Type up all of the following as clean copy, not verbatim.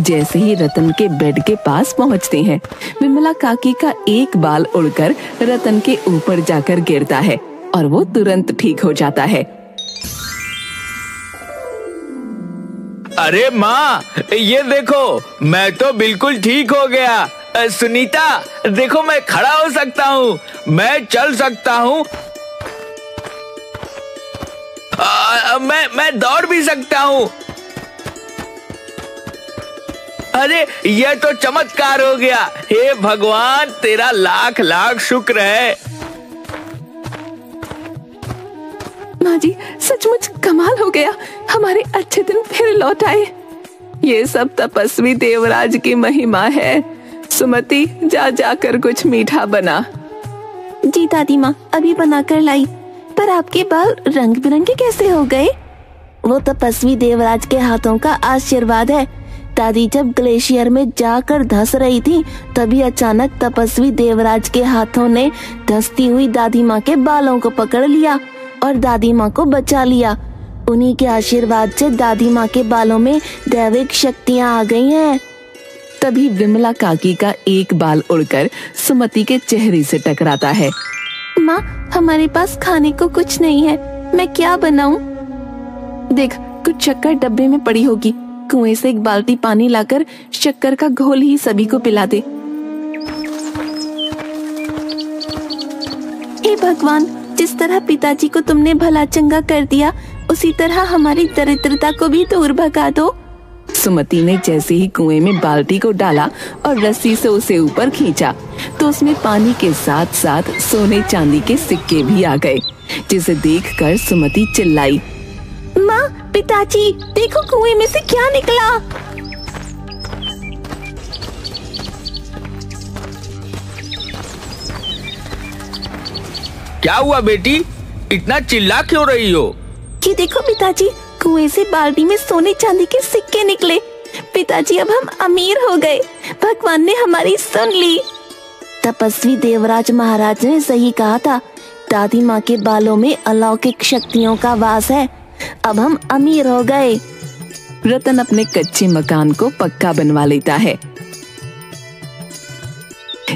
जैसे ही रतन के बेड के पास पहुंचते हैं, विमला काकी का एक बाल उड़कर रतन के ऊपर जाकर गिरता है और वो तुरंत ठीक हो जाता है। अरे माँ, ये देखो, मैं तो बिल्कुल ठीक हो गया। सुनीता, देखो, मैं खड़ा हो सकता हूँ, मैं चल सकता हूँ, मैं दौड़ भी सकता हूँ। अरे, यह तो चमत्कार हो गया। हे भगवान, तेरा लाख लाख शुक्र है। माँ जी, सचमुच कमाल हो गया, हमारे अच्छे दिन फिर लौट आए। ये सब तपस्वी देवराज की महिमा है। सुमति, जा जाकर कुछ मीठा बना। जी दादी माँ, अभी बनाकर लाई। पर आपके बाल रंग बिरंगे कैसे हो गए? वो तपस्वी देवराज के हाथों का आशीर्वाद है। दादी जब ग्लेशियर में जाकर धंस रही थी, तभी अचानक तपस्वी देवराज के हाथों ने धंसती हुई दादी माँ के बालों को पकड़ लिया और दादी माँ को बचा लिया। उन्हीं के आशीर्वाद से दादी माँ के बालों में दैविक शक्तियाँ आ गई हैं। तभी विमला काकी का एक बाल उड़कर सुमति के चेहरे से टकराता है। माँ, हमारे पास खाने को कुछ नहीं है, मैं क्या बनाऊं? देख, कुछ शक्कर डब्बे में पड़ी होगी। कुएं से एक बाल्टी पानी लाकर शक्कर का घोल ही सभी को पिला दे। हे भगवान, जिस तरह पिताजी को तुमने भला चंगा कर दिया, उसी तरह हमारी दरिद्रता को भी दूर भगा दो। सुमति ने जैसे ही कुएं में बाल्टी को डाला और रस्सी से उसे ऊपर खींचा, तो उसमें पानी के साथ साथ सोने चांदी के सिक्के भी आ गए, जिसे देखकर सुमति चिल्लाई, माँ, पिताजी, देखो कुएं में से क्या निकला। क्या हुआ बेटी, इतना चिल्ला क्यों रही हो? ये देखो पिताजी, कुएं से बाल्टी में सोने चांदी के सिक्के निकले। पिताजी, अब हम अमीर हो गए, भगवान ने हमारी सुन ली। तपस्वी देवराज महाराज ने सही कहा था, दादी माँ के बालों में अलौकिक शक्तियों का वास है। अब हम अमीर हो गए। रतन अपने कच्चे मकान को पक्का बनवा लेता है।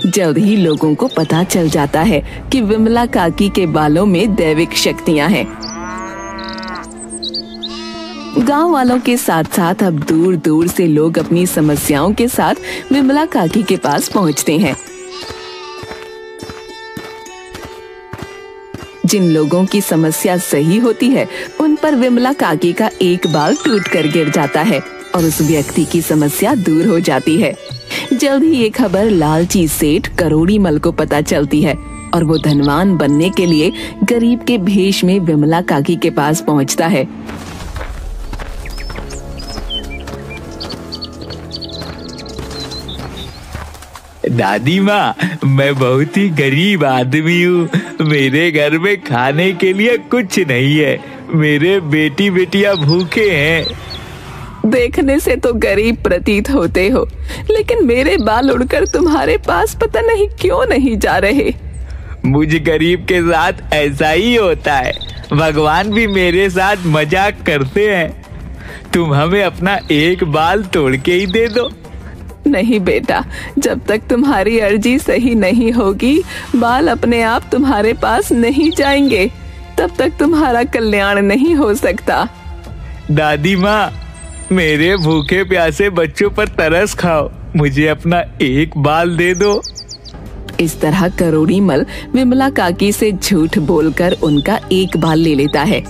जल्द ही लोगों को पता चल जाता है कि विमला काकी के बालों में दैविक शक्तियां हैं। गांव वालों के साथ साथ अब दूर दूर से लोग अपनी समस्याओं के साथ विमला काकी के पास पहुंचते हैं। जिन लोगों की समस्या सही होती है, उन पर विमला काकी का एक बाल टूट कर गिर जाता है और उस व्यक्ति की समस्या दूर हो जाती है। जल्द ही ये खबर लालची सेठ करोड़ी मल को पता चलती है और वो धनवान बनने के लिए गरीब के भेष में विमला काकी के पास पहुंचता है। दादी माँ, मैं बहुत ही गरीब आदमी हूँ। मेरे घर में खाने के लिए कुछ नहीं है। मेरे बेटी बेटियां भूखे हैं। देखने से तो गरीब प्रतीत होते हो, लेकिन मेरे बाल उड़कर तुम्हारे पास पता नहीं क्यों नहीं जा रहे। मुझ गरीब के साथ ऐसा ही होता है। भगवान भी मेरे साथ मजाक करते हैं। तुम हमें अपना एक बाल तोड़ के ही दे दो। नहीं बेटा, जब तक तुम्हारी अर्जी सही नहीं होगी, बाल अपने आप तुम्हारे पास नहीं जाएंगे। तब तक तुम्हारा कल्याण नहीं हो सकता। दादी माँ, मेरे भूखे प्यासे बच्चों पर तरस खाओ। मुझे अपना एक बाल दे दो। इस तरह करोड़ी मल विमला काकी से झूठ बोलकर उनका एक बाल ले लेता है।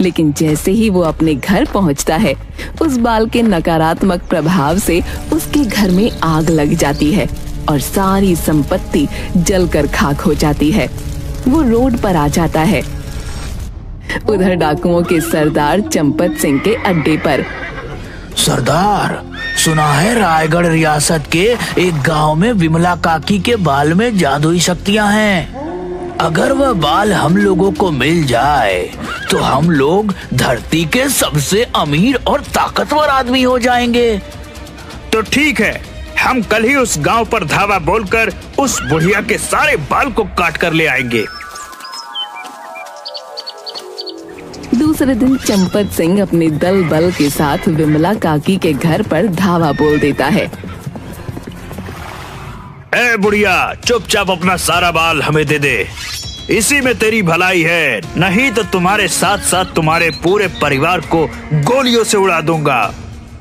लेकिन जैसे ही वो अपने घर पहुंचता है, उस बाल के नकारात्मक प्रभाव से उसके घर में आग लग जाती है और सारी संपत्ति जलकर खाक हो जाती है। वो रोड पर आ जाता है। उधर डाकुओं के सरदार चंपत सिंह के अड्डे पर। सरदार, सुना है रायगढ़ रियासत के एक गांव में विमला काकी के बाल में जादुई शक्तियां हैं। अगर वह बाल हम लोगों को मिल जाए तो हम लोग धरती के सबसे अमीर और ताकतवर आदमी हो जाएंगे। तो ठीक है, हम कल ही उस गांव पर धावा बोलकर उस बुढ़िया के सारे बाल को काट कर ले आएंगे। दूसरे दिन चंपत सिंह अपने दल बल के साथ विमला काकी के घर पर धावा बोल देता है। ए बुढ़िया, चुपचाप अपना सारा बाल हमें दे दे, इसी में तेरी भलाई है, नहीं तो तुम्हारे साथ साथ तुम्हारे पूरे परिवार को गोलियों से उड़ा दूंगा।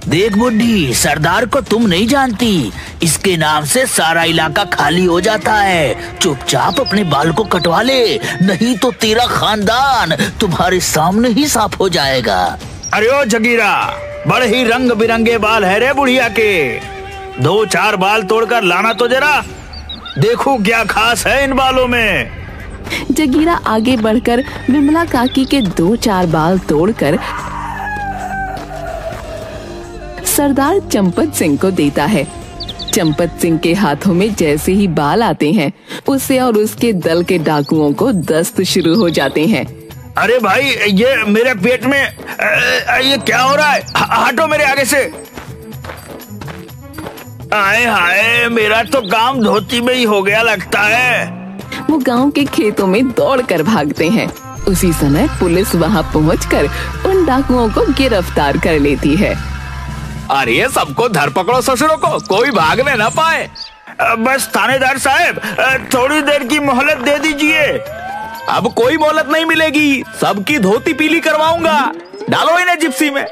देख बुड्ढी, सरदार को तुम नहीं जानती, इसके नाम से सारा इलाका खाली हो जाता है। चुपचाप अपने बाल को कटवा ले, नहीं तो तेरा खानदान तुम्हारे सामने ही साफ हो जाएगा। अरे ओ जगीरा, बड़े ही रंग बिरंगे बाल है रे बुढ़िया के, 2-4 बाल तोड़कर लाना तो जरा, देखो क्या खास है इन बालों में। जगीरा आगे बढ़कर विमला काकी के 2-4 बाल तोड़कर सरदार चंपत सिंह को देता है। चंपत सिंह के हाथों में जैसे ही बाल आते हैं, उसे और उसके दल के डाकुओं को दस्त शुरू हो जाते हैं। अरे भाई, ये मेरे पेट में ये क्या हो रहा है? हटो मेरे आगे से। आए हाय, मेरा तो काम धोती में ही हो गया लगता है। वो गांव के खेतों में दौड़कर भागते हैं। उसी समय पुलिस वहां पहुंचकर उन डाकुओं को गिरफ्तार कर लेती है। अरे सबको धर पकड़ो ससुरों को, कोई भागने न पाए। बस थानेदार साहब, थोड़ी देर की मोहलत दे दीजिए। अब कोई मोहलत नहीं मिलेगी, सबकी धोती पीली करवाऊंगा, डालो इन्हें जिप्सी में।